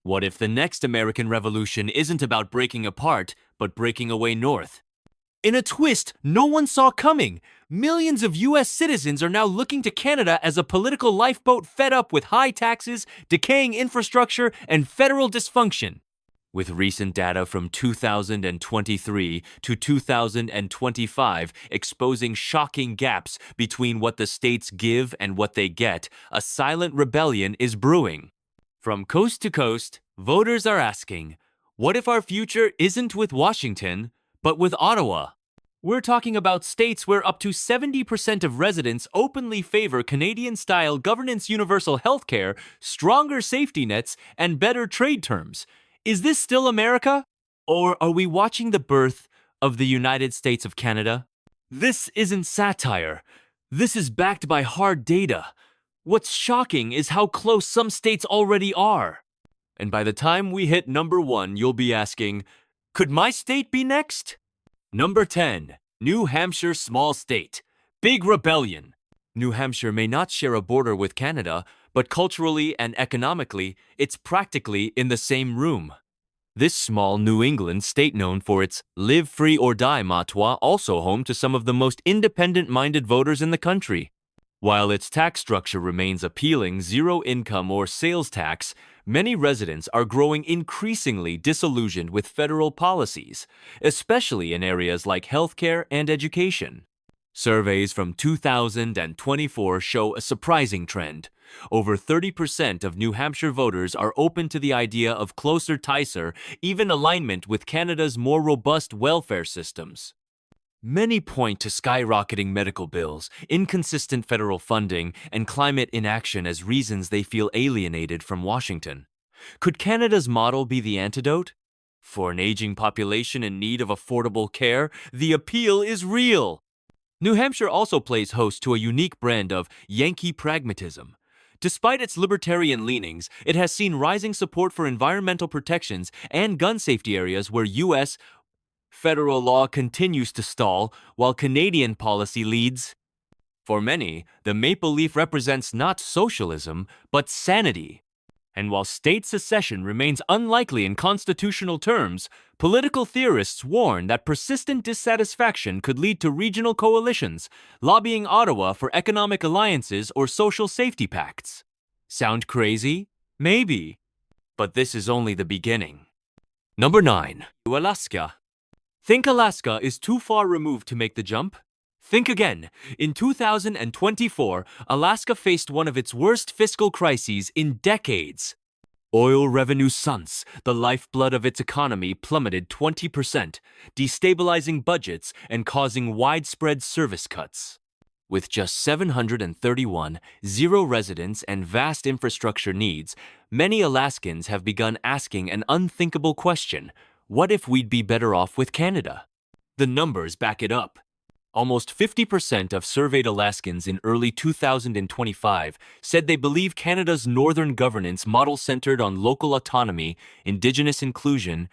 What if the next American Revolution isn't about breaking apart, but breaking away north? In a twist no one saw coming, millions of US citizens are now looking to Canada as a political lifeboat fed up with high taxes, decaying infrastructure, and federal dysfunction. With recent data from 2023 to 2025 exposing shocking gaps between what the states give and what they get, a silent rebellion is brewing. From coast to coast, voters are asking, what if our future isn't with Washington, but with Ottawa? We're talking about states where up to 70% of residents openly favor Canadian-style governance, universal healthcare, stronger safety nets, and better trade terms. Is this still America? Or are we watching the birth of the United States of Canada? This isn't satire. This is backed by hard data. What's shocking is how close some states already are. And by the time we hit number 1, you'll be asking, could my state be next? Number 10, New Hampshire small state. Big rebellion. New Hampshire may not share a border with Canada, but culturally and economically, it's practically in the same room. This small New England state known for its live free or die motto, also home to some of the most independent-minded voters in the country. While its tax structure remains appealing, zero income or sales tax, many residents are growing increasingly disillusioned with federal policies, especially in areas like healthcare and education. Surveys from 2024 show a surprising trend. Over 30% of New Hampshire voters are open to the idea of closer ties, even alignment with Canada's more robust welfare systems. Many point to skyrocketing medical bills, inconsistent federal funding, and climate inaction as reasons they feel alienated from Washington. Could Canada's model be the antidote? For an aging population in need of affordable care, the appeal is real. New Hampshire also plays host to a unique brand of Yankee pragmatism. Despite its libertarian leanings, it has seen rising support for environmental protections and gun safety areas where U.S. federal law continues to stall, while Canadian policy leads. For many, the maple leaf represents not socialism, but sanity. And while state secession remains unlikely in constitutional terms, political theorists warn that persistent dissatisfaction could lead to regional coalitions, lobbying Ottawa for economic alliances or social safety pacts. Sound crazy? Maybe. But this is only the beginning. Number 9. Alaska. Think Alaska is too far removed to make the jump? Think again. In 2024, Alaska faced one of its worst fiscal crises in decades. Oil revenue sunks, the lifeblood of its economy plummeted 20%, destabilizing budgets and causing widespread service cuts. With just 731 residents and vast infrastructure needs, many Alaskans have begun asking an unthinkable question: what if we'd be better off with Canada? The numbers back it up. Almost 50% of surveyed Alaskans in early 2025 said they believe Canada's northern governance model centered on local autonomy, Indigenous inclusion,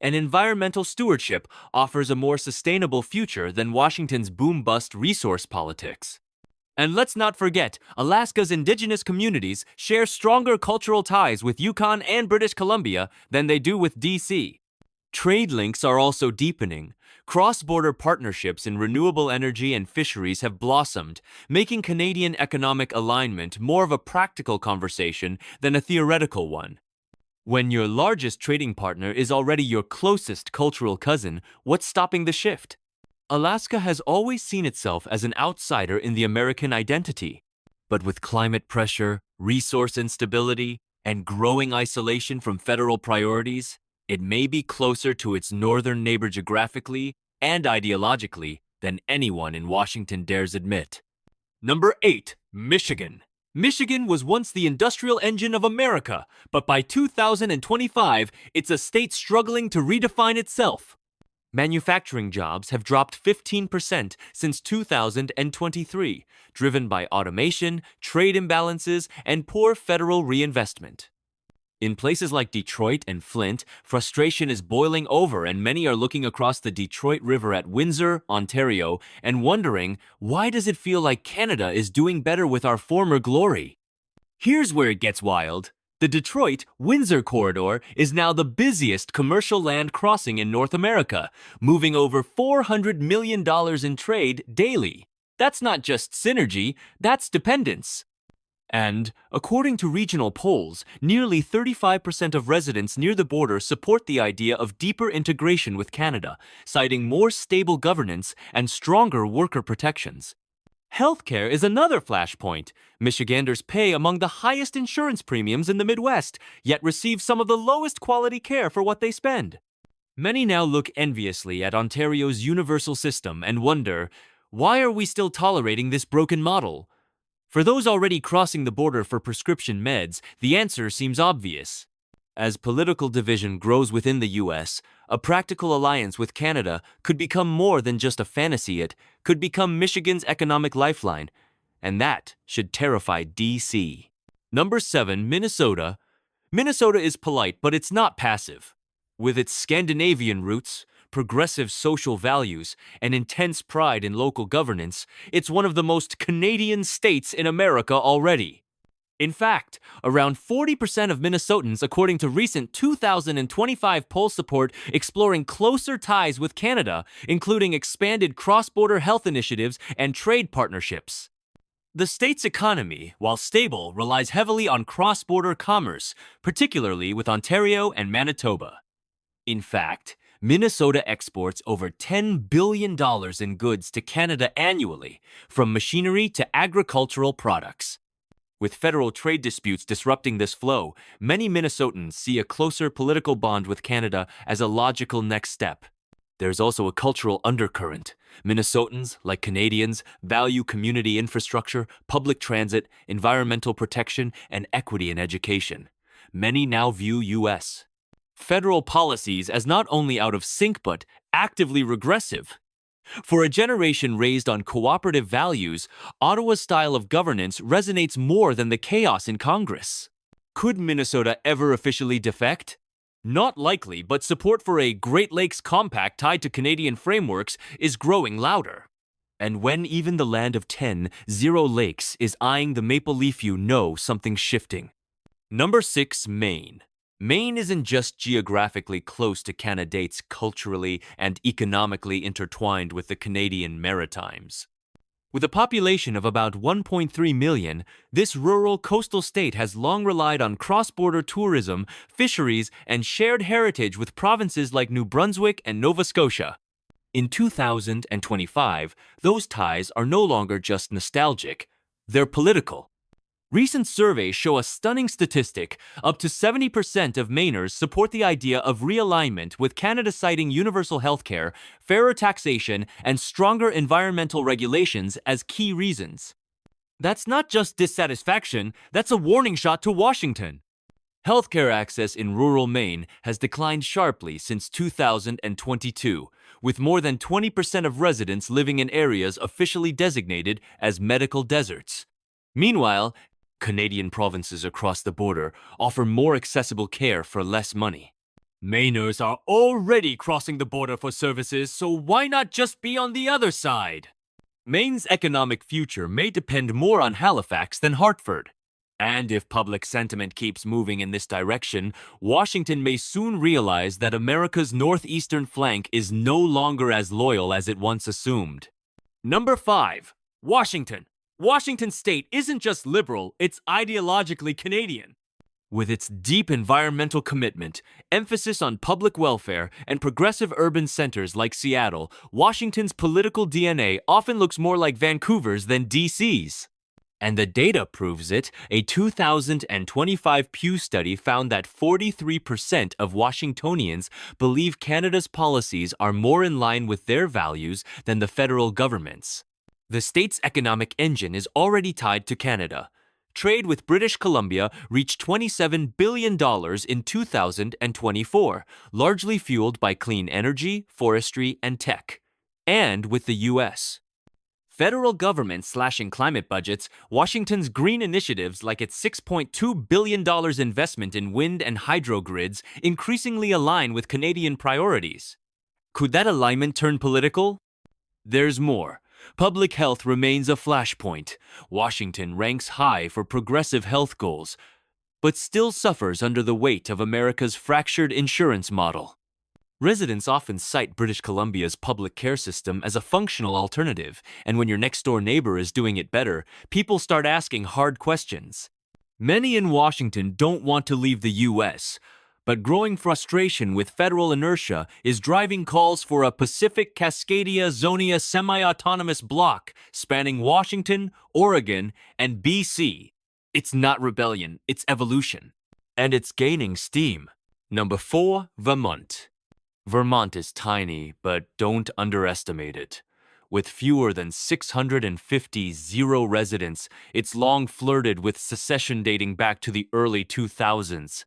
and environmental stewardship offers a more sustainable future than Washington's boom-bust resource politics. And let's not forget, Alaska's Indigenous communities share stronger cultural ties with Yukon and British Columbia than they do with D.C. Trade links are also deepening. Cross-border partnerships in renewable energy and fisheries have blossomed, making Canadian economic alignment more of a practical conversation than a theoretical one. When your largest trading partner is already your closest cultural cousin, what's stopping the shift? Alaska has always seen itself as an outsider in the American identity. But with climate pressure, resource instability, and growing isolation from federal priorities, it may be closer to its northern neighbor geographically and ideologically than anyone in Washington dares admit. Number 8. Michigan. Michigan was once the industrial engine of America, but by 2025, it's a state struggling to redefine itself. Manufacturing jobs have dropped 15% since 2023, driven by automation, trade imbalances, and poor federal reinvestment. In places like Detroit and Flint, frustration is boiling over and many are looking across the Detroit River at Windsor, Ontario, and wondering, why does it feel like Canada is doing better with our former glory? Here's where it gets wild. The Detroit-Windsor corridor is now the busiest commercial land crossing in North America, moving over $400 million in trade daily. That's not just synergy, that's dependence. And, according to regional polls, nearly 35% of residents near the border support the idea of deeper integration with Canada, citing more stable governance and stronger worker protections. Healthcare is another flashpoint. Michiganders pay among the highest insurance premiums in the Midwest, yet receive some of the lowest quality care for what they spend. Many now look enviously at Ontario's universal system and wonder, why are we still tolerating this broken model? For those already crossing the border for prescription meds, the answer seems obvious. As political division grows within the U.S., a practical alliance with Canada could become more than just a fantasy. It could become Michigan's economic lifeline, and that should terrify D.C. Number 7, Minnesota. Minnesota is polite, but it's not passive. With its Scandinavian roots, progressive social values, and intense pride in local governance, it's one of the most Canadian states in America already. In fact, around 40% of Minnesotans, according to recent 2025 poll support, exploring closer ties with Canada, including expanded cross-border health initiatives and trade partnerships. The state's economy, while stable, relies heavily on cross-border commerce, particularly with Ontario and Manitoba. In fact, Minnesota exports over $10 billion in goods to Canada annually, from machinery to agricultural products. With federal trade disputes disrupting this flow, many Minnesotans see a closer political bond with Canada as a logical next step. There's also a cultural undercurrent. Minnesotans, like Canadians, value community infrastructure, public transit, environmental protection, and equity in education. Many now view U.S. federal policies as not only out of sync but actively regressive. For a generation raised on cooperative values, Ottawa's style of governance resonates more than the chaos in Congress. Could Minnesota ever officially defect? Not likely, but support for a Great Lakes Compact tied to Canadian frameworks is growing louder. And when even the land of 10 lakes is eyeing the maple leaf, you know something's shifting. Number 6, Maine. Maine isn't just geographically close to Canada, it's culturally and economically intertwined with the Canadian Maritimes. With a population of about 1.3 million, this rural coastal state has long relied on cross-border tourism, fisheries, and shared heritage with provinces like New Brunswick and Nova Scotia. In 2025, those ties are no longer just nostalgic, they're political. Recent surveys show a stunning statistic: up to 70% of Mainers support the idea of realignment, with Canada citing universal healthcare, fairer taxation, and stronger environmental regulations as key reasons. That's not just dissatisfaction, that's a warning shot to Washington. Healthcare access in rural Maine has declined sharply since 2022, with more than 20% of residents living in areas officially designated as medical deserts. Meanwhile, Canadian provinces across the border offer more accessible care for less money. Mainers are already crossing the border for services, so why not just be on the other side? Maine's economic future may depend more on Halifax than Hartford. And if public sentiment keeps moving in this direction, Washington may soon realize that America's northeastern flank is no longer as loyal as it once assumed. Number 5, Washington. Washington State isn't just liberal, it's ideologically Canadian. With its deep environmental commitment, emphasis on public welfare, and progressive urban centers like Seattle, Washington's political DNA often looks more like Vancouver's than DC's. And the data proves it. A 2025 Pew study found that 43% of Washingtonians believe Canada's policies are more in line with their values than the federal government's. The state's economic engine is already tied to Canada. Trade with British Columbia reached $27 billion in 2024, largely fueled by clean energy, forestry, and tech. And with the U.S. federal government slashing climate budgets, Washington's green initiatives like its $6.2 billion investment in wind and hydro grids increasingly align with Canadian priorities. Could that alignment turn political? There's more. Public health remains a flashpoint. Washington ranks high for progressive health goals, but still suffers under the weight of America's fractured insurance model. Residents often cite British Columbia's public care system as a functional alternative, and when your next-door neighbor is doing it better, people start asking hard questions. Many in Washington don't want to leave the U.S., but growing frustration with federal inertia is driving calls for a Pacific Cascadia-Zonia semi-autonomous bloc spanning Washington, Oregon, and B.C. It's not rebellion, it's evolution. And it's gaining steam. Number 4, Vermont. Vermont is tiny, but don't underestimate it. With fewer than 650 residents, it's long flirted with secession dating back to the early 2000s.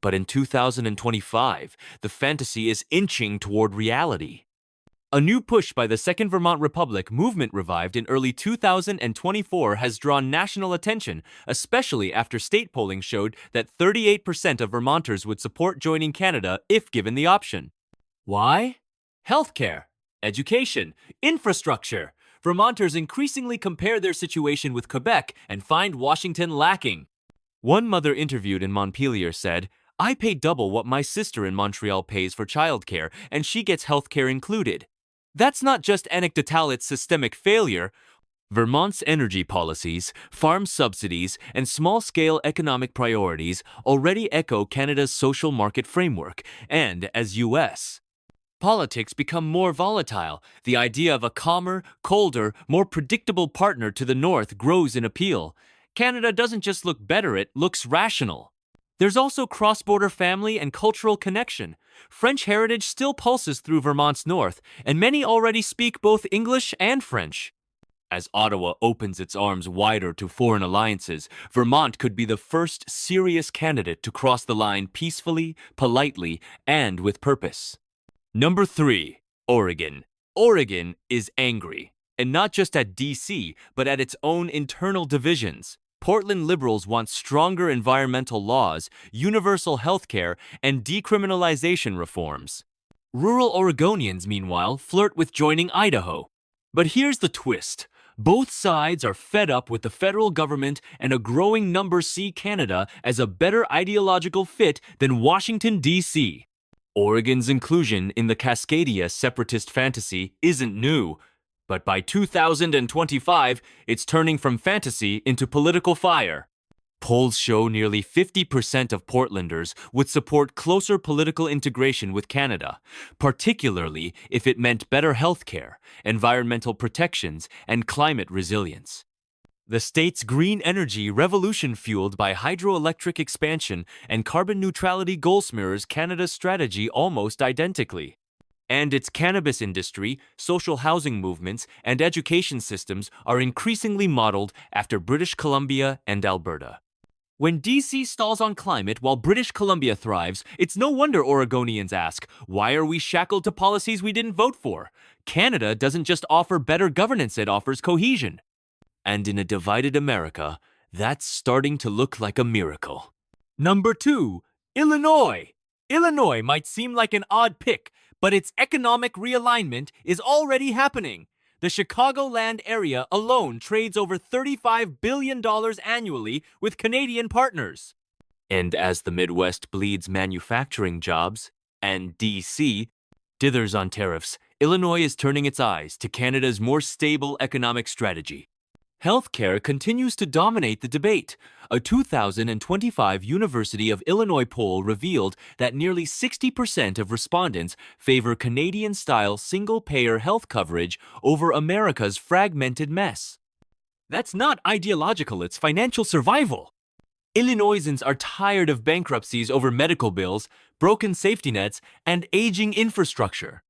But in 2025, the fantasy is inching toward reality. A new push by the Second Vermont Republic movement revived in early 2024 has drawn national attention, especially after state polling showed that 38% of Vermonters would support joining Canada if given the option. Why? Healthcare, education, infrastructure. Vermonters increasingly compare their situation with Quebec and find Washington lacking. One mother interviewed in Montpelier said, "I pay double what my sister in Montreal pays for childcare, and she gets healthcare included." That's not just anecdotal, it's systemic failure. Vermont's energy policies, farm subsidies, and small-scale economic priorities already echo Canada's social market framework, and as U.S. politics become more volatile, the idea of a calmer, colder, more predictable partner to the north grows in appeal. Canada doesn't just look better, it looks rational. There's also cross-border family and cultural connection. French heritage still pulses through Vermont's north, and many already speak both English and French. As Ottawa opens its arms wider to foreign alliances, Vermont could be the first serious candidate to cross the line peacefully, politely, and with purpose. Number 3, Oregon. Oregon is angry, and not just at D.C., but at its own internal divisions. Portland liberals want stronger environmental laws, universal health care, and decriminalization reforms. Rural Oregonians, meanwhile, flirt with joining Idaho. But here's the twist. Both sides are fed up with the federal government, and a growing number see Canada as a better ideological fit than Washington, D.C. Oregon's inclusion in the Cascadia separatist fantasy isn't new, but by 2025, it's turning from fantasy into political fire. Polls show nearly 50% of Portlanders would support closer political integration with Canada, particularly if it meant better health care, environmental protections, and climate resilience. The state's green energy revolution, fueled by hydroelectric expansion and carbon neutrality goals, mirrors Canada's strategy almost identically. And its cannabis industry, social housing movements, and education systems are increasingly modeled after British Columbia and Alberta. When DC stalls on climate while British Columbia thrives, it's no wonder Oregonians ask, why are we shackled to policies we didn't vote for? Canada doesn't just offer better governance, it offers cohesion. And in a divided America, that's starting to look like a miracle. Number 2, Illinois. Illinois might seem like an odd pick, but its economic realignment is already happening. The Chicagoland area alone trades over $35 billion annually with Canadian partners. And as the Midwest bleeds manufacturing jobs, and D.C. dithers on tariffs, Illinois is turning its eyes to Canada's more stable economic strategy. Healthcare continues to dominate the debate. A 2025 University of Illinois poll revealed that nearly 60% of respondents favor Canadian-style single-payer health coverage over America's fragmented mess. That's not ideological, it's financial survival. Illinoisans are tired of bankruptcies over medical bills, broken safety nets, and aging infrastructure.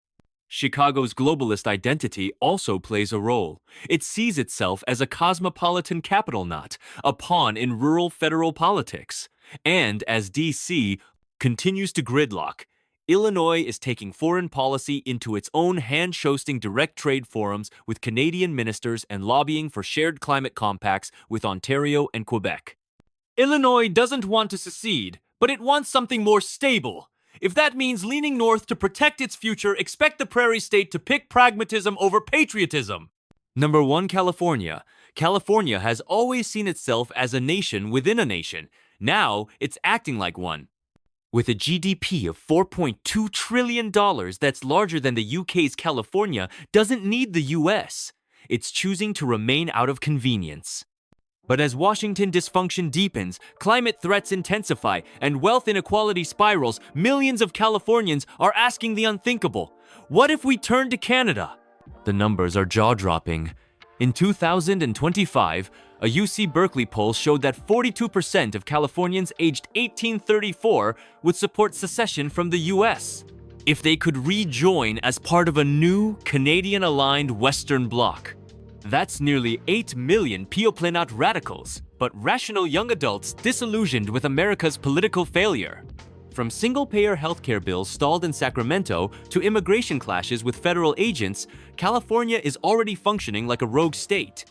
Chicago's globalist identity also plays a role. It sees itself as a cosmopolitan capital, not a pawn in rural federal politics. And as D.C. continues to gridlock, Illinois is taking foreign policy into its own hands, hosting direct trade forums with Canadian ministers and lobbying for shared climate compacts with Ontario and Quebec. Illinois doesn't want to secede, but it wants something more stable. If that means leaning north to protect its future, expect the Prairie State to pick pragmatism over patriotism. Number 1, California. California has always seen itself as a nation within a nation. Now, it's acting like one. With a GDP of $4.2 trillion that's larger than the UK's California, doesn't need the US. It's choosing to remain out of convenience. But as Washington dysfunction deepens, climate threats intensify, and wealth inequality spirals, millions of Californians are asking the unthinkable. What if we turn to Canada? The numbers are jaw-dropping. In 2025, a UC Berkeley poll showed that 42% of Californians aged 18-34 would support secession from the US if they could rejoin as part of a new Canadian-aligned Western Bloc. That's nearly 8 million Pio-Plenat radicals, but rational young adults disillusioned with America's political failure. From single-payer healthcare bills stalled in Sacramento to immigration clashes with federal agents, California is already functioning like a rogue state.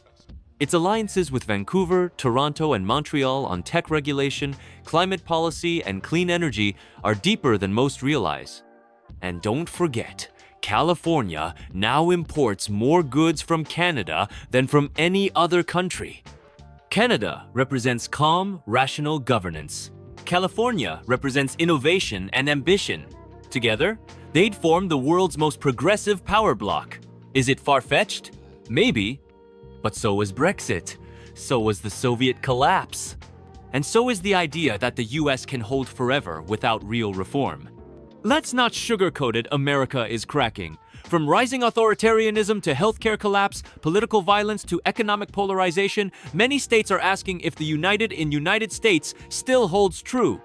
Its alliances with Vancouver, Toronto, and Montreal on tech regulation, climate policy, and clean energy are deeper than most realize. And don't forget, California now imports more goods from Canada than from any other country. Canada represents calm, rational governance. California represents innovation and ambition. Together, they'd form the world's most progressive power bloc. Is it far-fetched? Maybe. But so was Brexit. So was the Soviet collapse. And so is the idea that the US can hold forever without real reform. Let's not sugarcoat it, America is cracking. From rising authoritarianism to healthcare collapse, political violence to economic polarization, many states are asking if the United States still holds true.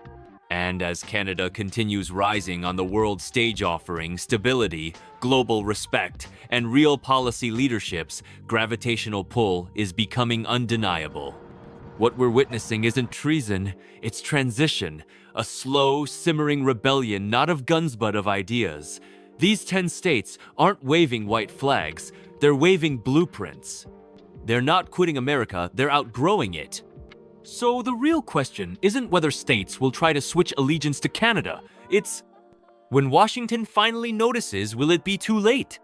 And as Canada continues rising on the world stage offering stability, global respect, and real policy leaderships, gravitational pull is becoming undeniable. What we're witnessing isn't treason, it's transition, a slow, simmering rebellion not of guns but of ideas. These 10 states aren't waving white flags, they're waving blueprints. They're not quitting America, they're outgrowing it. So the real question isn't whether states will try to switch allegiance to Canada, it's when Washington finally notices, will it be too late?